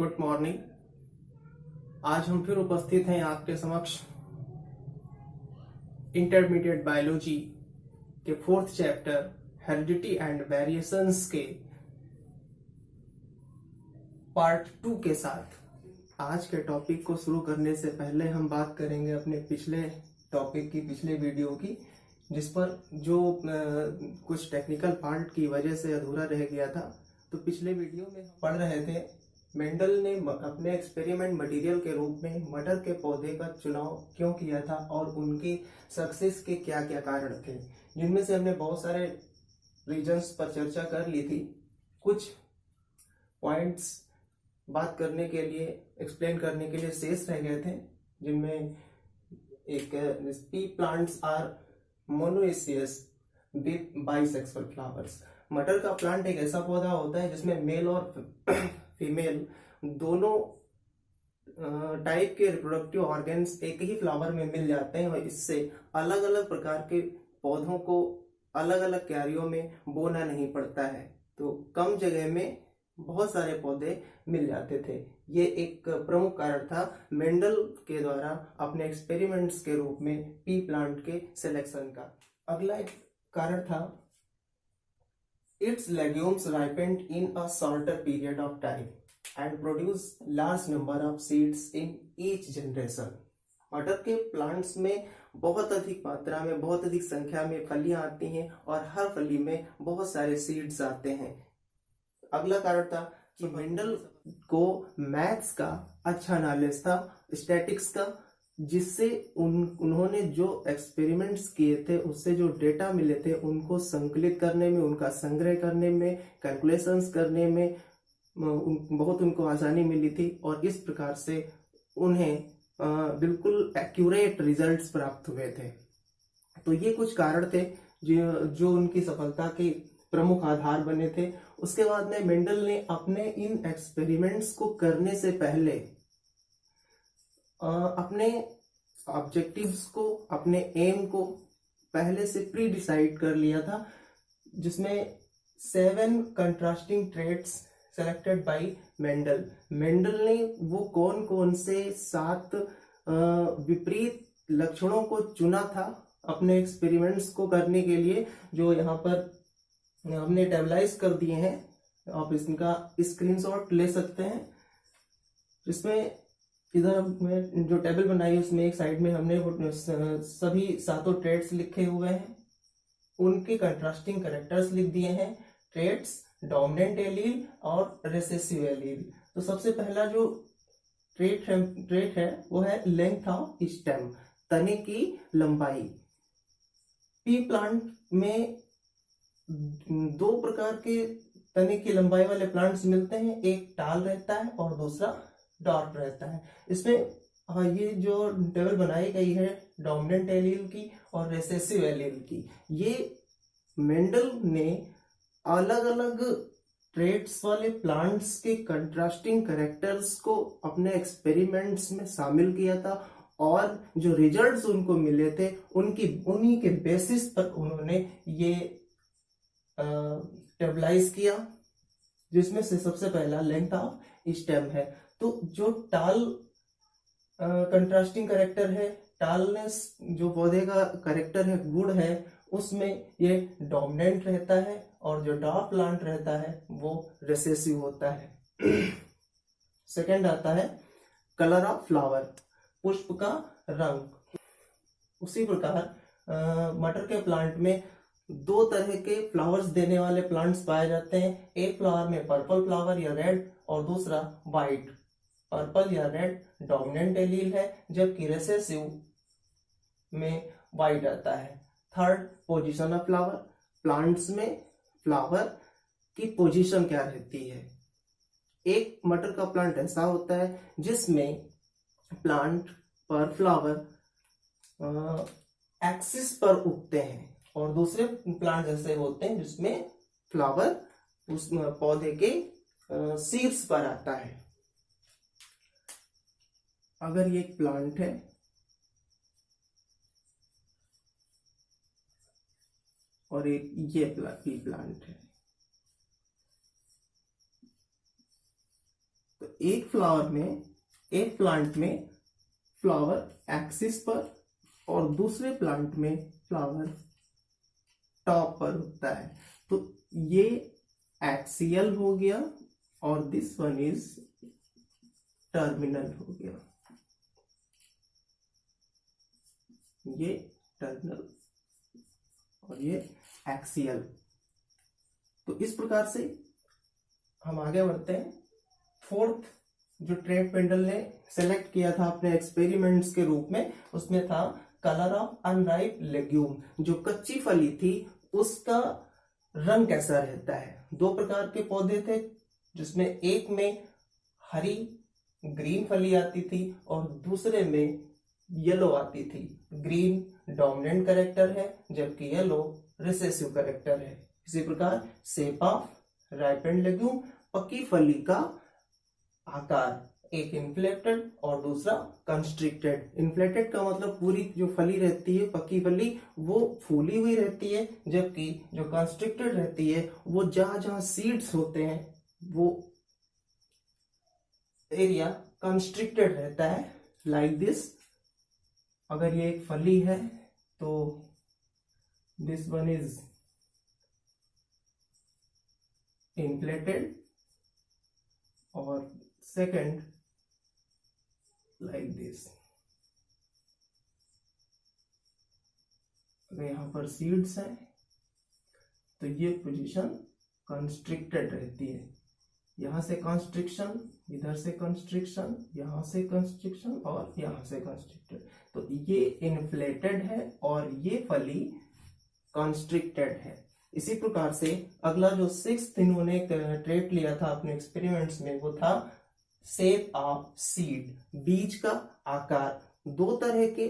Good morning. आज हम फिर उपस्थित हैं आपके समक्ष इंटरमीडिएट बायोलॉजी के fourth chapter heredity and variations के पार्ट 2 के साथ। आज के टॉपिक को शुरू करने से पहले हम बात करेंगे अपने पिछले टॉपिक की, पिछले वीडियो की, जिस पर जो कुछ टेक्निकल फॉल्ट की वजह से अधूरा रह गया था। तो पिछले वीडियो में हम पढ़ रहे थे मेंडल ने अपने एक्सपेरिमेंट मटेरियल के रूप में मटर के पौधे का चुनाव क्यों किया था और उनकी सक्सेस के क्या क्या कारण थे, जिनमें से हमने बहुत सारे रीजंस पर चर्चा कर ली थी। कुछ पॉइंट्स बात करने के लिए, एक्सप्लेन करने के लिए शेष रह गए थे, जिनमें एक pea plants are monoecious with bisexual flowers. मटर का प्लांट एक ऐसा पौधा होता है जिसमें मेल और फीमेल दोनों टाइप के रिप्रोडक्टिव ऑर्गन्स एक ही फ्लावर में मिल जाते हैं, और इससे अलग अलग प्रकार के पौधों को अलग अलग क्यारियों में बोना नहीं पड़ता है। तो कम जगह में बहुत सारे पौधे मिल जाते थे। ये एक प्रमुख कारण था मेंडल के द्वारा अपने एक्सपेरिमेंट्स के रूप में पी प्लांट के सिलेक्शन का। अगला एक कारण था its legumes ripened in a shorter period of time and produce large number of seeds in each generation। मटर के प्लांट्स में बहुत अधिक मात्रा में, बहुत अधिक संख्या में फलियां आती हैं और हर फली में बहुत सारे सीड्स आते हैं। अगला कारण था कि मेंडल को मैथ्स का अच्छा नॉलेज था, स्टैटिक्स का, जिससे उन्होंने जो एक्सपेरिमेंट्स किए थे उससे जो डेटा मिले थे उनको संकलित करने में, उनका संग्रह करने में, कैलकुलेशंस करने में बहुत उनको आसानी मिली थी, और इस प्रकार से उन्हें बिल्कुल एक्यूरेट रिजल्ट्स प्राप्त हुए थे। तो ये कुछ कारण थे जो उनकी सफलता के प्रमुख आधार बने थे। उसके बाद में मेंडल ने अपने इन एक्सपेरिमेंट्स को करने से पहले अपने ऑब्जेक्टिव्स को, अपने एम को पहले से प्री डिसाइड कर लिया था, जिसमें 7 contrasting traits selected bye Mendel. Mendel ने वो कौन कौन से 7 विपरीत लक्षणों को चुना था अपने एक्सपेरिमेंट्स को करने के लिए, जो यहाँ पर हमने टेबलाइज कर दिए हैं। आप इसका स्क्रीनशॉट ले सकते हैं। इसमें इधर हमने जो टेबल बनाई है उसमें एक साइड में हमने सभी 7 ट्रेट्स लिखे हुए हैं, उनके कंट्रास्टिंग कैरेक्टर्स लिख दिए हैं, ट्रेट्स, डोमिनेंट एलील और रिसेसिव एलील। तो सबसे पहला जो ट्रेट है वो है लेंथ ऑफ स्टेम, तने की लंबाई। पी प्लांट में 2 प्रकार के तने की लंबाई वाले प्लांट्स मिलते हैं, एक टाल रहता है और दूसरा डॉट रहता है। इसमें ये जो टेबल बनाई गई है डोमिनेंट एलील की और रिसेसिव एलील की, ये मेंडल ने अलग अलग ट्रेट्स वाले प्लांट्स के कंट्रास्टिंग कैरेक्टर्स को अपने एक्सपेरिमेंट्स में शामिल किया था, और जो रिजल्ट्स उनको मिले थे उन्हीं के बेसिस पर उन्होंने ये टेबलाइज किया, जिसमें से सबसे पहला लेंथ ऑफ स्टेम है। तो जो टाल कंट्रास्टिंग कैरेक्टर है, टालनेस जो पौधे का कैरेक्टर है, गुण है, उसमें ये डोमिनेंट रहता है, और जो डॉट प्लांट रहता है वो रिसेसिव होता है। सेकंड आता है कलर ऑफ फ्लावर, पुष्प का रंग। उसी प्रकार मटर के प्लांट में 2 तरह के फ्लावर्स देने वाले प्लांट्स पाए जाते हैं। एक फ्लावर में पर्पल फ्लावर या रेड, और दूसरा व्हाइट। पर्पल या रेड डोमिनेंट एलील है, जबकि रिसेसिव में व्हाइट आता है। Third, position of flower, plants में फ्लावर की पोजीशन क्या रहती है। एक मटर का प्लांट ऐसा होता है जिसमें प्लांट पर फ्लावर एक्सिस पर उगते हैं, और दूसरे प्लांट ऐसे होते हैं जिसमें फ्लावर उस पौधे के शीर्ष पर आता है। अगर ये एक प्लांट है और एक ये पी प्लांट है, तो एक प्लांट में फ्लावर एक्सिस पर और दूसरे प्लांट में फ्लावर टॉप पर होता है। तो ये एक्सियल हो गया और दिस वन इज टर्मिनल हो गया, ये टर्मिनल और ये एक्सियल। तो इस प्रकार से हम आगे बढ़ते हैं। फोर्थ जो ट्रेड पेंडल ने सेलेक्ट किया था अपने एक्सपेरिमेंट्स के रूप में, उसमें था कलर ऑफ अनराइप लेग्यूम। जो कच्ची फली थी उसका रंग कैसा रहता है। दो प्रकार के पौधे थे, जिसमें एक में हरी ग्रीन फली आती थी और दूसरे में येलो आती थी। ग्रीन डोमिनेंट कैरेक्टर है जबकि येलो रिसेसिव कैरेक्टर है। इसी प्रकार शेप ऑफ राइपेंड लेग्यूम, पकी फली का आकार, एक इन्फ्लेटेड और दूसरा कंस्ट्रिक्टेड। इन्फ्लेटेड का मतलब पूरी जो फली रहती है पकी फली वो फूली हुई रहती है, जबकि जो कंस्ट्रिक्टेड रहती है वो जहां जहां सीड्स होते हैं वो एरिया कंस्ट्रिक्टेड रहता है। लाइक दिस, अगर ये एक फली है तो दिस वन इज इन्फ्लेटेड और सेकंड लाइक दिस। अगर यहां पर सीड्स हैं तो ये पोजीशन कंस्ट्रिक्टेड रहती है। यहां से कंस्ट्रिक्शन, इधर से कंस्ट्रिक्शन, यहां से कंस्ट्रिक्शन और यहां से कंस्ट्रिक्टेड। तो ये इन्फ्लेटेड है और ये फली कंस्ट्रिक्टेड है। इसी प्रकार से अगला जो सिक्स्थ इन्होंने ट्रेट लिया था अपने एक्सपेरिमेंट्स में वो था शेप ऑफ सीड, बीज का आकार। दो तरह के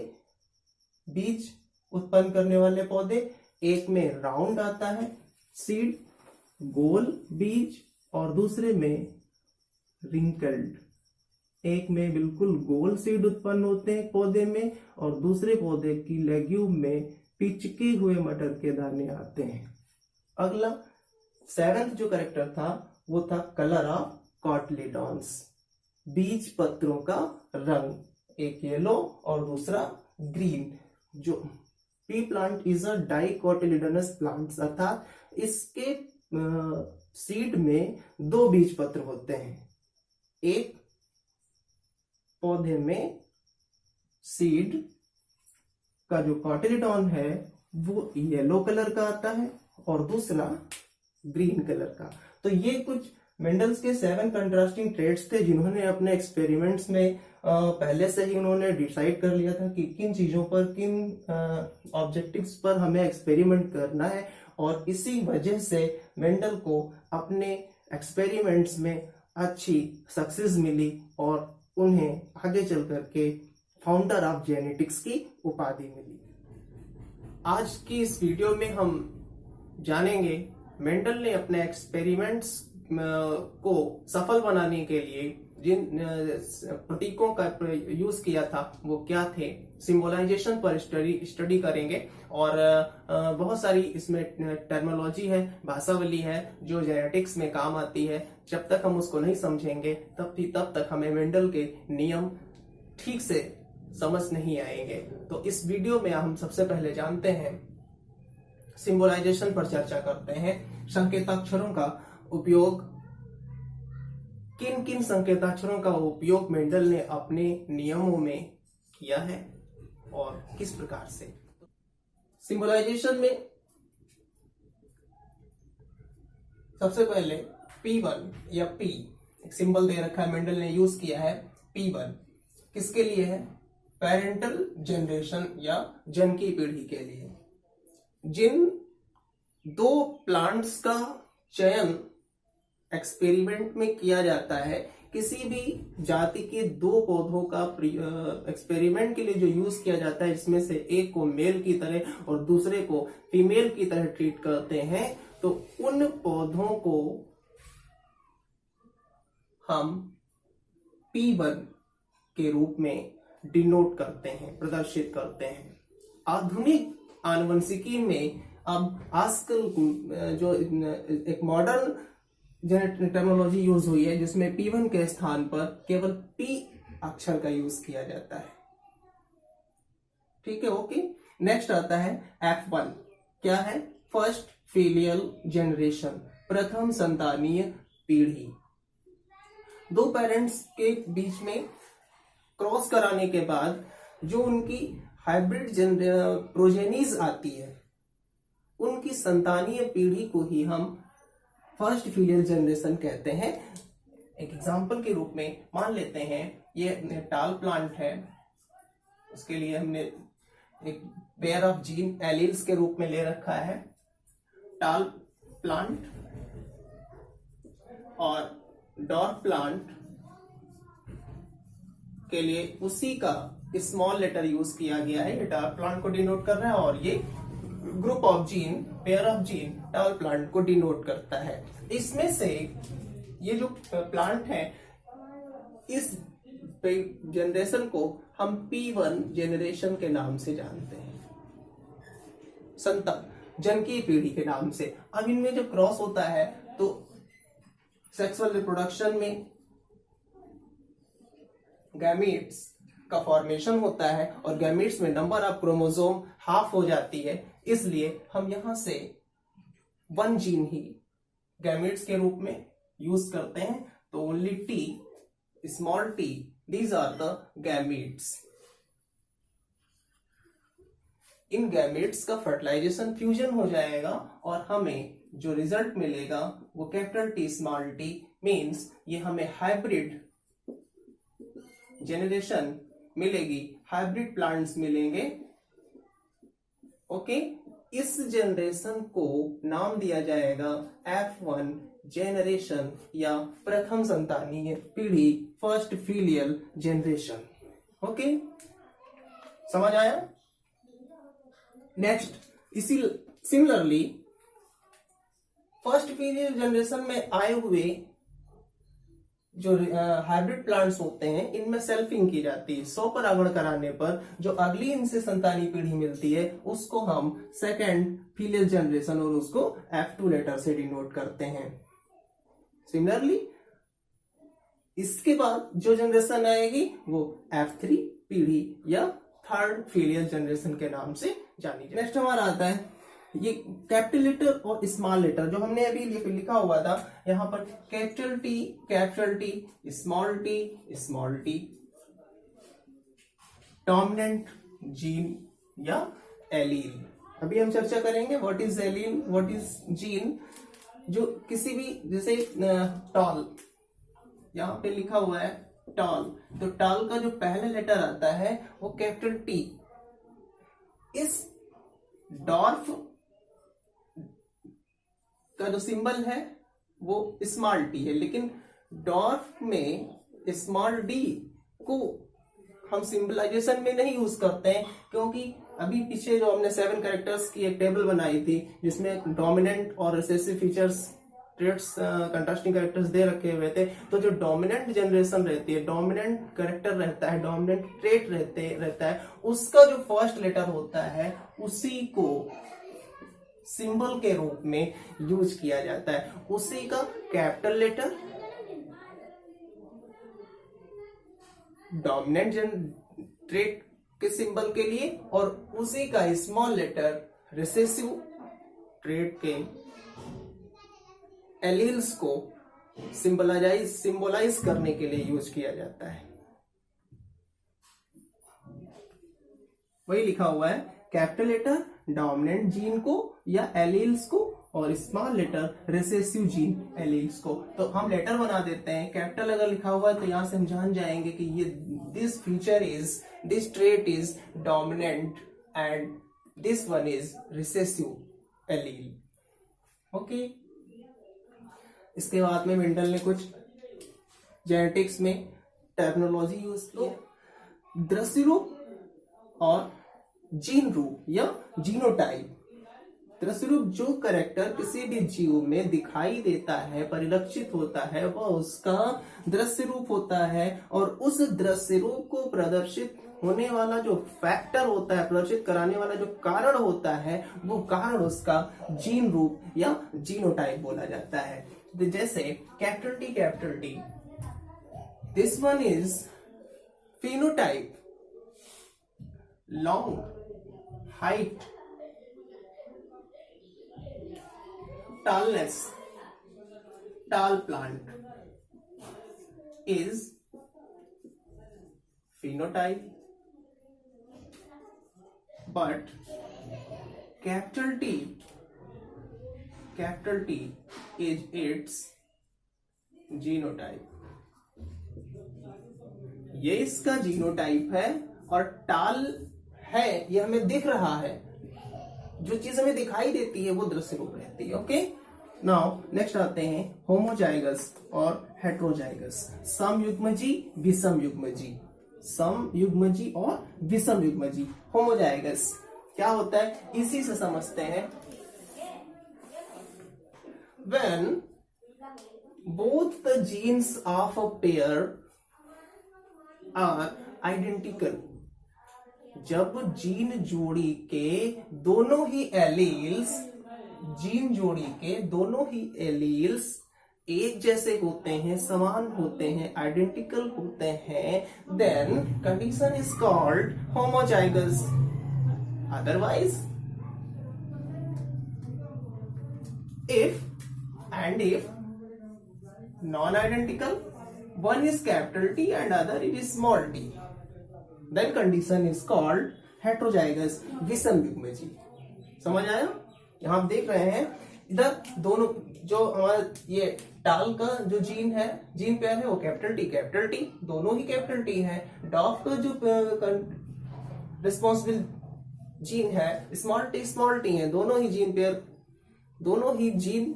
बीज उत्पन्न करने वाले पौधे, एक में राउंड आता है सीड, गोल बीज, और दूसरे में रिंकल्ड। एक में बिल्कुल गोल सीड उत्पन्न होते हैं पौधे में और दूसरे पौधे की लेग्यूम में पिचके हुए मटर के दाने आते हैं। अगला सेवेंथ जो कैरेक्टर था वो था कलर ऑफ कॉटलीडॉन्स, बीज पत्रों का रंग, एक येलो और दूसरा ग्रीन। जो pea plant is a dicotyledonous plant, अर्थात इसके सीड में दो बीज पत्र होते हैं। एक पौधे में सीड का जो कॉटिलिडॉन है वो येलो कलर का आता है और दूसरा ग्रीन कलर का। तो ये कुछ मेंडल्स के 7 कंट्रास्टिंग ट्रेड्स थे जिन्होंने अपने एक्सपेरिमेंट्स में पहले से ही उन्होंने डिसाइड कर लिया था कि किन चीजों पर, किन ऑब्जेक्टिव्स पर हमें एक्सपेरिमेंट करना है। और इसी वजह से मेंडल को अपने एक्सपेरिमेंट्स में अच्छी सक्सेस मिली और उन्हें आगे चल करके फाउंडर ऑफ जेनेटिक्स की उपाधि मिली। आज की इस वीडियो में हम जानेंगे मेंडल ने अपने एक्सपेरिमेंट्स को सफल बनाने के लिए जिन प्रतीकों का यूज किया था वो क्या थे, सिंबलाइजेशन पर स्टडी करेंगे। और बहुत सारी इसमें टर्मिनोलॉजी है, भाषावली है जो जेनेटिक्स में काम आती है। जब तक हम उसको नहीं समझेंगे तब तक हमें मेंडल के नियम ठीक से समझ नहीं आएंगे। तो इस वीडियो में हम सबसे पहले जानते हैं, सिंबलाइजेशन पर चर्चा करते हैं। संकेताक्षरों का उपयोग, किन किन संकेताक्षरों का उपयोग मेंडल ने अपने नियमों में किया है और किस प्रकार से। सिंबलाइजेशन में सबसे पहले P1 या P एक सिंबल दे रखा है, मेंडल ने यूज किया है P1। किसके लिए है? पेरेंटल जनरेशन या जन की पीढ़ी के लिए। जिन दो प्लांट्स का चयन एक्सपेरिमेंट में किया जाता है, किसी भी जाति के दो पौधों का एक्सपेरिमेंट के लिए जो यूज किया जाता है, इसमें से एक को मेल की तरह और दूसरे को फीमेल की तरह ट्रीट करते हैं, तो उन पौधों को हम P1 के रूप में डिनोट करते हैं, प्रदर्शित करते हैं। आधुनिक आनुवंशिकी में अब आजकल जो एक मॉडर्न टर्मिनोलॉजी यूज हुई है जिसमें P1 के स्थान पर केवल P अक्षर का यूज किया जाता है। ठीक है, ओके। नेक्स्ट आता है F1। क्या है? फर्स्ट फिलियल जनरेशन, प्रथम संतानीय पीढ़ी। दो पेरेंट्स के बीच में क्रॉस कराने के बाद जो उनकी हाइब्रिड प्रोजेनीज आती है, उनकी संतानीय पीढ़ी को ही हम फर्स्ट फिलियल जनरेशन कहते हैं। एक एग्जांपल के रूप में मान लेते हैं ये टाल प्लांट है, उसके लिए हमने एक पेयर ऑफ जीन एलील्स के रूप में ले रखा है टाल प्लांट, और डॉर्फ प्लांट के लिए उसी का स्मॉल लेटर यूज किया गया है। ये डॉर्फ प्लांट को डिनोट कर रहा है और ये group of gene, pair of gene टाल प्लांट को डिनोट करता है। इसमें से ये जो प्लांट है, इस जनरेशन को हम P1 जनरेशन के नाम से जानते हैं, जनकीय पीढ़ी के नाम से। अब इनमें जब क्रॉस होता है तो सेक्सुअल रिप्रोडक्शन में गैमीट्स का फॉर्मेशन होता है और गैमीट्स में नंबर ऑफ क्रोमोसोम हाफ हो जाती है, इसलिए हम यहां से 1 जीन ही गैमीट्स के रूप में यूज करते हैं। तो only T, small t, these are the gametes। In gametes का फर्टिलाइजेशन फ्यूजन हो जाएगा और हमें जो रिजल्ट मिलेगा वो capital T small t means ये हमें हाइब्रिड जनरेशन मिलेगी, हाइब्रिड प्लांट्स मिलेंगे। ओके, इस जनरेशन को नाम दिया जाएगा F1 जनरेशन या प्रथम संतानीय पीढ़ी, फर्स्ट फिलियल जनरेशन। ओके, समझ आया? नेक्स्ट, इसी सिमिलरली फर्स्ट फिलियल जनरेशन में आए हुए जो हाइब्रिड प्लांट्स होते हैं, इनमें सेल्फिंग की जाती है। 100 परागण कराने पर जो अगली इनसे संतानी पीढ़ी मिलती है उसको हम सेकेंड फिलियल जनरेशन और उसको F2 लेटर से डिनोट करते हैं। सिमिलरली इसके बाद जो जनरेशन आएगी वो F3 पीढ़ी या थर्ड फिलियल जनरेशन के नाम से जानी जाए। नेक्स्ट हमारा आता है ये कैपिटल लेटर और स्मॉल लेटर, जो हमने अभी लिखा हुआ था यहां पर capital T, small T, dominant gene या एलील। अभी हम चर्चा करेंगे what is allele, what is gene. जो किसी भी, जैसे टॉल यहां पे लिखा हुआ है टॉल, तो टॉल का जो पहला लेटर आता है वो कैपिटल टी। इस डॉर्फ का जो सिंबल है वो स्मॉल टी है, लेकिन डॉर्फ में स्मॉल डी को हम सिंबलाइजेशन में नहीं यूज करते हैं, क्योंकि अभी पीछे जो हमने 7 कैरेक्टर्स की एक टेबल बनाई थी जिसमें डोमिनेंट और recessive features, traits, contrasting characters दे रखे हुए थे। तो जो डोमिनेंट जनरेशन रहती है, डोमिनेंट कैरेक्टर रहता है, डोमिनेंट ट्रेट रहता है, उसका जो फर्स्ट लेटर होता है उसी को सिंबल के रूप में यूज किया जाता है। उसी का कैपिटल लेटर डोमिनेंट ट्रेट के सिंबल के लिए और उसी का स्मॉल लेटर रिसेसिव ट्रेट के एलील्स को सिंबलाइज करने के लिए यूज किया जाता है। वही लिखा हुआ है कैपिटल लेटर डोमिनेंट जीन को या एलील्स को और small letter recessive gene alleles को। तो हम लेटर बना देते हैं। कैपिटल अगर लिखा हुआ है तो यहां से हम जान जाएंगे कि ये this feature is, this trait is dominant and this one is recessive allele. Okay, इसके बाद में मेंडल ने कुछ जेनेटिक्स में टर्मिनोलॉजी यूज की। दृश्य रूप और जीन रूप या जीनोटाइप। दृश्य रूप जो कैरेक्टर किसी भी जीव में दिखाई देता है, परिलक्षित होता है, वह उसका दृश्य रूप होता है, और उस दृश्य रूप को प्रदर्शित होने वाला जो फैक्टर होता है, प्रदर्शित कराने वाला जो कारण होता है, वो कारण उसका जीन रूप या जीनोटाइप बोला जाता है। जैसे capital T, this one is phenotype, long, height, tallness, tall plant is phenotype, but capital T is its genotype. ये इसका जीनोटाइप है और टाल है, ये हमें दिख रहा है, जो चीज हमें दिखाई देती है वो दृश्य रूप रहती है। ओके, नाउ नेक्स्ट आते हैं होमोजाइगस और हेट्रोजाइगस, समयुग्मजी, विषमयुग्मजी, समयुग्मजी और विषमयुग्मजी। होमोजाइगस क्या होता है, इसी से समझते हैं। When both the genes of a pair are identical, जब जीन जोड़ी के दोनों ही एलील्स, जीन जोड़ी के दोनों ही एलील्स एक जैसे होते हैं, समान होते हैं, आइडेंटिकल होते हैं, then condition is called homozygous. Otherwise if non-identical, one is capital T and other is small t, then condition is called heterozygous, विषम युग्मजी। समझ आया? यहाँ आप देख रहे हैं इधर दोनों, जो हमारा ये टाल का जो जीन है, जीन पेयर है वो कैपिटल टी, दोनों ही कैपिटल टी है। डॉफ का जो रिस्पॉन्सिबल जीन है स्मॉल टी है। दोनों ही जीन पेयर, दोनों ही जीन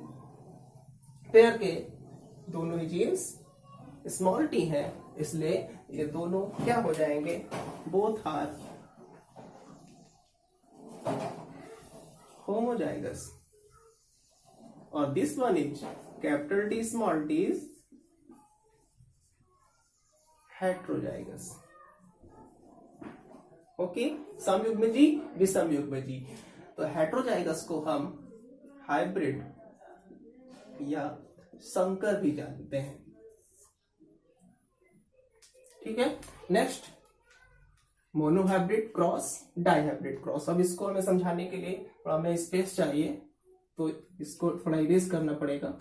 पेयर के दोनों ही जीन्स स्मॉल टी है, इसलिए ये दोनों क्या हो जाएंगे, बोथ आर होमोजाइगस। और this one is capital T small T is heterozygous. Okay, समयुग्मजी, विषमयुग्मजी। तो हेट्रोजाइगस को हम हाइब्रिड या संकर भी जानते हैं। ठीक है, next monohybrid cross, dihybrid cross. अब इसको हमें समझाने के लिए थोड़ा हमें स्पेस चाहिए, तो इसको थोड़ा इरेज करना पड़ेगा।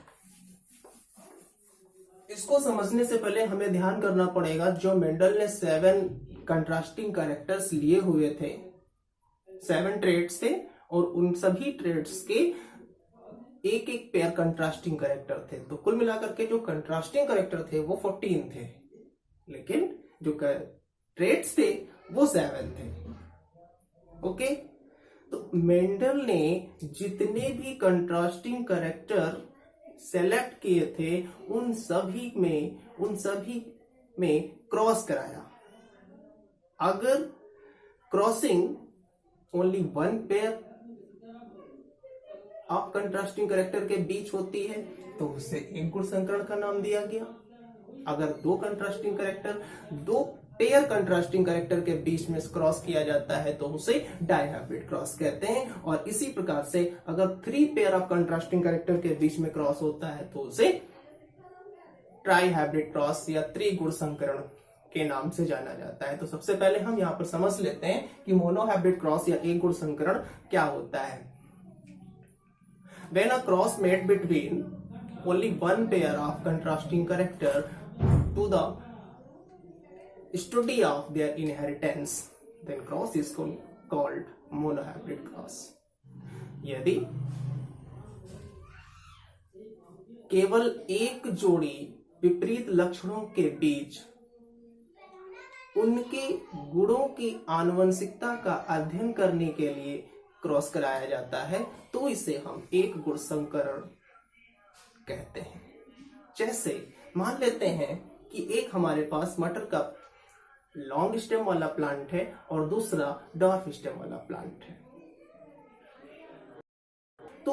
इसको समझने से पहले हमें ध्यान करना पड़ेगा, जो मेंडल ने 7 कंट्रास्टिंग कैरेक्टर्स लिए हुए थे, 7 ट्रेड्स थे, और उन सभी ट्रेड्स के एक एक पेयर कंट्रास्टिंग कैरेक्टर थे। तो कुल मिलाकर के जो कंट्रास्टिंग कैरेक्टर थे वो 14 थे, लेकिन जो ट्रेड्स थे वो 7 थे। ओके, तो मेंडल ने जितने भी कंट्रास्टिंग कैरेक्टर सेलेक्ट किए थे उन सभी में क्रॉस कराया। अगर crossing only 1 pair of contrasting character के बीच होती है तो उसे एक गुण संकरण का नाम दिया गया। अगर 2 contrasting character, 2 pair contrasting character के बीच में क्रॉस किया जाता है तो उसे डाइहाइब्रिड क्रॉस कहते हैं। और इसी प्रकार से अगर 3 पेयर ऑफ कंट्रास्टिंग कैरेक्टर के बीच में क्रॉस होता है तो उसे ट्राइहाइब्रिड क्रॉस या त्रिगुण संकरण के नाम से जाना जाता है। तो सबसे पहले हम यहाँ पर समझ लेते हैं कि मोनोहाइब्रिड क्रॉस या एक गुण संकरण क्या होता है। When a cross made between only 1 pair of contrasting character to the study of their inheritance, then cross is called monohybrid cross. यदि केवल एक जोड़ी विपरीत लक्षणों के बीच उनके गुणों की आनुवंशिकता का अध्ययन करने के लिए क्रॉस कराया जाता है तो इसे हम एक गुण संकरण कहते हैं। जैसे मान लेते हैं कि एक हमारे पास मटर का लॉन्ग स्टेम वाला प्लांट है और दूसरा डॉर्फ स्टेम वाला प्लांट है। तो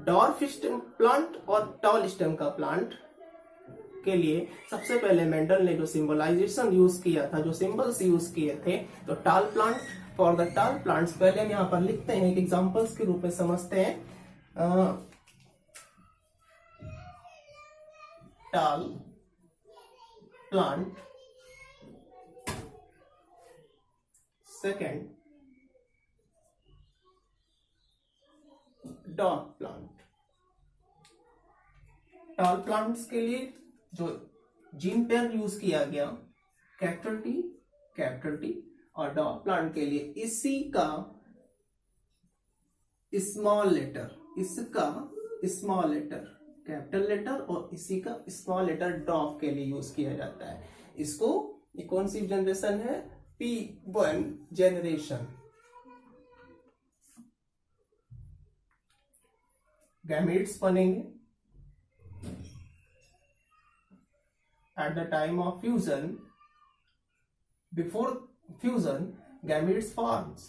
डॉर्फ स्टेम प्लांट और टॉल स्टेम का प्लांट के लिए सबसे पहले मेंडल ने जो सिंबलाइजेशन यूज किया था, जो सिंबल्स यूज किए थे, तो टाल प्लांट, फॉर द टाल प्लांट्स पहले हम यहाँ पर लिखते हैं, एक एग्जांपल्स के रूप में समझते हैं। tall plant. Second, dwarf plant. Tall plants के लिए जो जीन पेयर यूज किया गया कैपिटल टी, और डॉग प्लांट के लिए इसी का स्मॉल लेटर, इसका स्मॉल लेटर कैपिटल लेटर और इसी का स्मॉल लेटर डॉग के लिए यूज किया जाता है। इसको ये कौन सी जनरेशन है? P1 generation. गैमेट्स बनेंगे at the time of fusion. Before fusion gametes forms,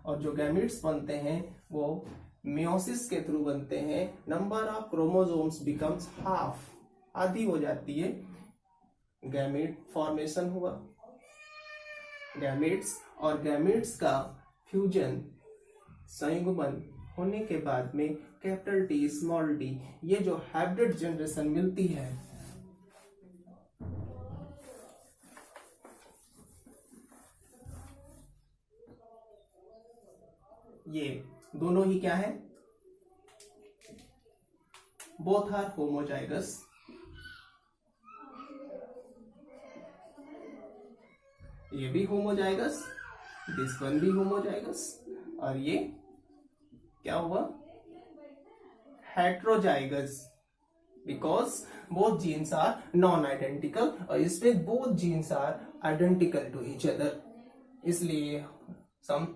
और जो गैमेट्स बनते हैं वो मियोसिस के थ्रू बनते हैं। Number of chromosomes becomes half, आधी हो जाती है। गैमेट फॉर्मेशन हुआ, गैमेट्स और गैमेट्स का फ्यूजन संयुग्मन होने के बाद में कैपिटल टी स्मॉल टी, ये जो हाइब्रिड जनरेशन मिलती है, ये दोनों ही क्या है? Both are homozygous. ये भी होमोजाइगस, दिस वन भी होमोजाइगस, और ये क्या हुआ? Heterozygous, because both genes are non identical, और इसमें both genes are identical to each other, इसलिए सम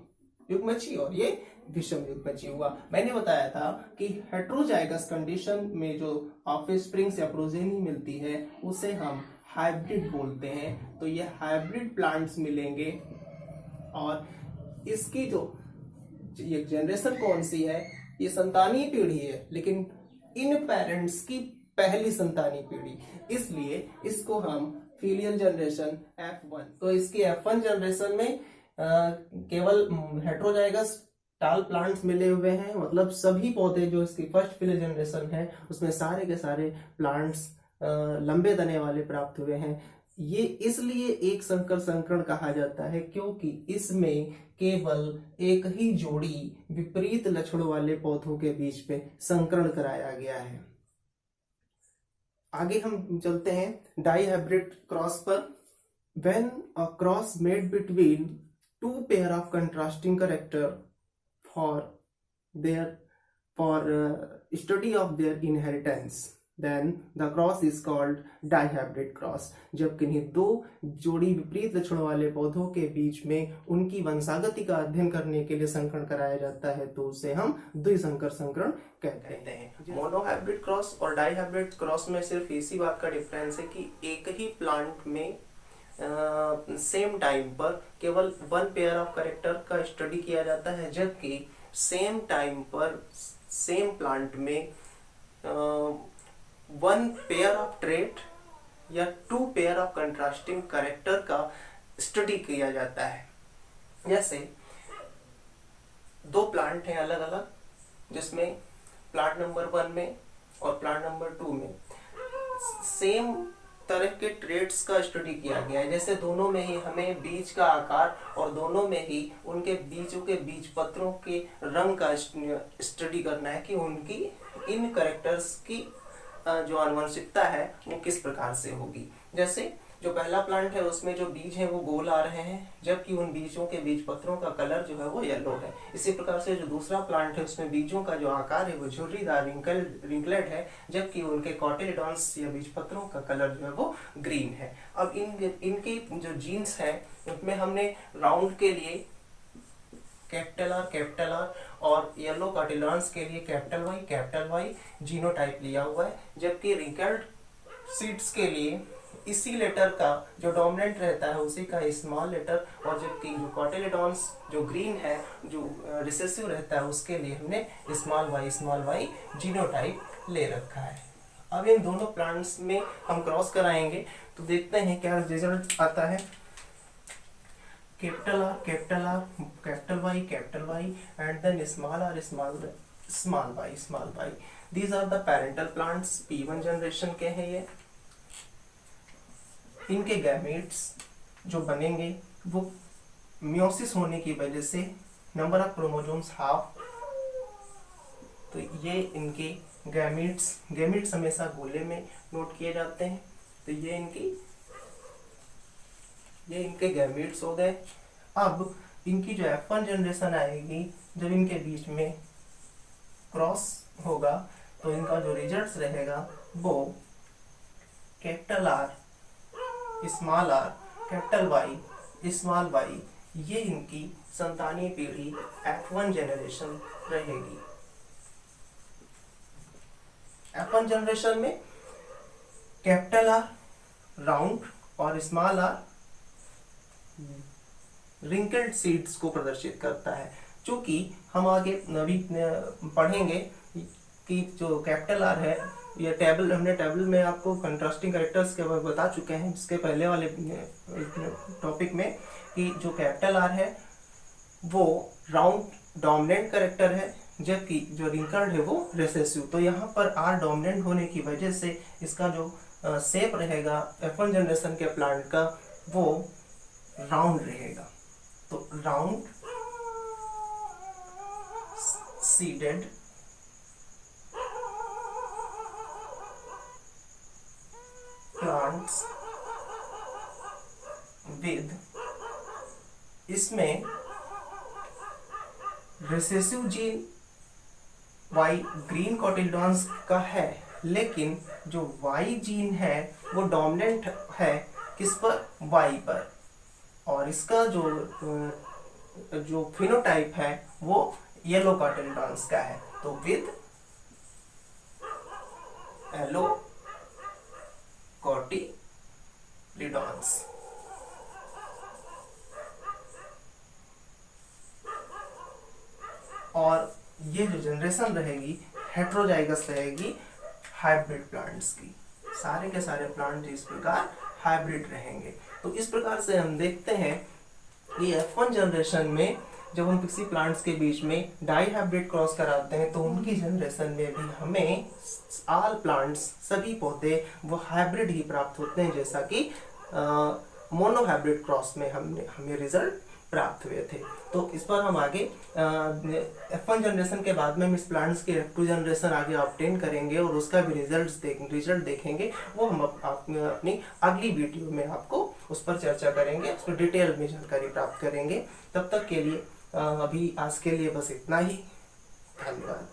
युग्मची और ये विषम युग्मची हुआ। मैंने बताया था कि हेट्रोजाइगस कंडीशन में जो ऑफस्प्रिंग्स या प्रोजेनी मिलती है उसे हम हाइब्रिड बोलते हैं। तो ये हाइब्रिड प्लांट्स मिलेंगे, और इसकी जो ये जनरेशन कौन सी है? ये संतानीय पीढ़ी है, लेकिन इन पेरेंट्स की पहली संतानीय पीढ़ी, इसलिए इसको हम फीलियल जनरेशन F1। तो इसकी F1 जनरेशन में केवल हेट्रोजाइगस टाल प्लांट्स मिले हुए हैं, मतलब सभी पौधे जो इसकी फर्स्ट फीलियल जनरेशन है उसमें सारे के सारे प्लांट्स लंबे तने वाले प्राप्त हुए हैं। ये इसलिए एक संकर संकरण कहा जाता है क्योंकि इसमें केवल एक ही जोड़ी विपरीत लक्षणों वाले पौधों के बीच में संकरण कराया गया है। आगे हम चलते हैं डाई हाइब्रिड क्रॉस पर। When a cross made between two pair of contrasting character for study of their inheritance, then the cross is called dihybrid cross। जब किन्हीं दो जोड़ी विपरीत लक्षणों वाले पौधों के बीच में उनकी वंशागति का अध्ययन करने के लिए संकरण कराया जाता है तो उसे हम द्विसंकर संकरण कहते हैं। मोनोहाइब्रिड क्रॉस और डाइहाइब्रिड क्रॉस में सिर्फ इसी बात का डिफरेंस है कि एक ही प्लांट में सेम टाइम पर केवल वन पेयर ऑफ कैरेक्टर का स्टडी किया जाता है, जबकि सेम टाइम पर सेम प्लांट में वन पेयर ऑफ ट्रेट या two pair of contrasting character का स्टडी किया जाता है। जैसे दो प्लांट हैं अलग अलग, जिसमें प्लांट नंबर 1 में और प्लांट नंबर 2 में सेम तरह के ट्रेट्स का स्टडी किया गया है। जैसे दोनों में ही हमें बीज का आकार और दोनों में ही उनके बीजों के बीज पत्रों के रंग का स्टडी करना है कि उनकी इन कैरेक्टर्स की जो आनुवंशिकता है वो किस प्रकार से होगी। जैसे जो पहला प्लांट है उसमें जो बीज है वो गोल आ रहे हैं, जबकि उन बीजों के बीज पत्रों का कलर जो है वो येलो है। इसी प्रकार से जो दूसरा प्लांट है उसमें बीजों का जो आकार है वो झुर्रीदार रिंकलेट है, जबकि उनके कॉटिलेडॉन्स या बीज पत्रों का कलर जो है वो ग्रीन है। अब इनके जो जीन्स है उसमें हमने राउंड के लिए कैपिटल आर और येलो कॉटिलेडॉन्स के लिए कैपिटल वाई जीनोटाइप लिया हुआ है, जबकि रिंकल्ड सीड्स के लिए इसी लेटर का जो डोमिनेंट रहता है उसी का स्मॉल लेटर, और जबकि जो कॉटिलेडॉन्स जो ग्रीन है जो रिसेसिव रहता है उसके लिए हमने स्मॉल वाई जीनोटाइप ले रखा है। अब इन दोनों प्लांट्स में हम क्रॉस कराएंगे तो देखते हैं क्या रिजल्ट आता है। Capital Y and then small Y. These are the parental plants, P1 generation के हैं ये। इनके गैमेट्स जो बनेंगे वो मियोसिस होने की वजह से नंबर ऑफ क्रोमोसोम्स हाफ, तो ये इनके गैमेट्स हमेशा गोले में नोट किए जाते हैं। तो ये इनके गैमेट्स हो गए। अब इनकी जो F1 जनरेशन आएगी, जब इनके बीच में क्रॉस होगा तो इनका जो रिजल्ट्स रहेगा वो capital R, small r, capital Y, small y, ये इनकी संतानीय पीढ़ी F1 जनरेशन रहेगी। F1 जनरेशन में कैपिटल R राउंड और स्मॉल r रिंकल्ड सीड्स को प्रदर्शित करता है। चूंकि हम आगे अभी पढ़ेंगे कि जो कैपिटल R है, ये टेबल हमने टेबल में आपको कंट्रास्टिंग कैरेक्टर्स के बारे में बता चुके हैं इसके पहले वाले टॉपिक में, कि जो कैपिटल R है वो राउंड डोमिनेंट कैरेक्टर है, जबकि जो रिंकल्ड है वो रिसेसिव। तो यहाँ पर R डोमिनेंट होने की वजह से इसका जो शेप रहेगा F1 जनरेशन के प्लांट का वो राउंड रहेगा। तो राउंड सीडेड प्लांट्स विद, इसमें रिसेसिव जीन वाई ग्रीन कोटिल्डॉन्स का है, लेकिन जो वाई जीन है वो डोमिनेंट है किस पर, वाई पर, और इसका जो फिनोटाइप है वो येलो कोटिल्डॉन्स का है। तो विद येलो कोटिल्डॉन्स। और ये जो जनरेशन रहेगी हेट्रोजाइगस रहेगी हाइब्रिड प्लांट्स की। सारे के सारे प्लांट इस प्रकार हाइब्रिड रहेंगे। तो इस प्रकार से हम देखते हैं कि F1 जनरेशन में जब हम किसी प्लांट्स के बीच में डाई हाइब्रिड क्रॉस कराते हैं तो उनकी जनरेशन में भी हमें ऑल प्लांट्स, सभी पौधे वो हाइब्रिड ही प्राप्त होते हैं, जैसा कि मोनो हाइब्रिड क्रॉस में हमें रिजल्ट प्राप्त हुए थे। तो इस पर हम आगे F1 जनरेशन के बाद में हम इस प्लांट्स के F2 जनरेशन आगे ऑब्टेन करेंगे और उसका भी रिजल्ट देखेंगे। वो हम अपनी अगली वीडियो में आपको उस पर चर्चा करेंगे, उस पर डिटेल में जानकारी प्राप्त करेंगे। तब तक के लिए अभी आज के लिए बस इतना ही। धन्यवाद।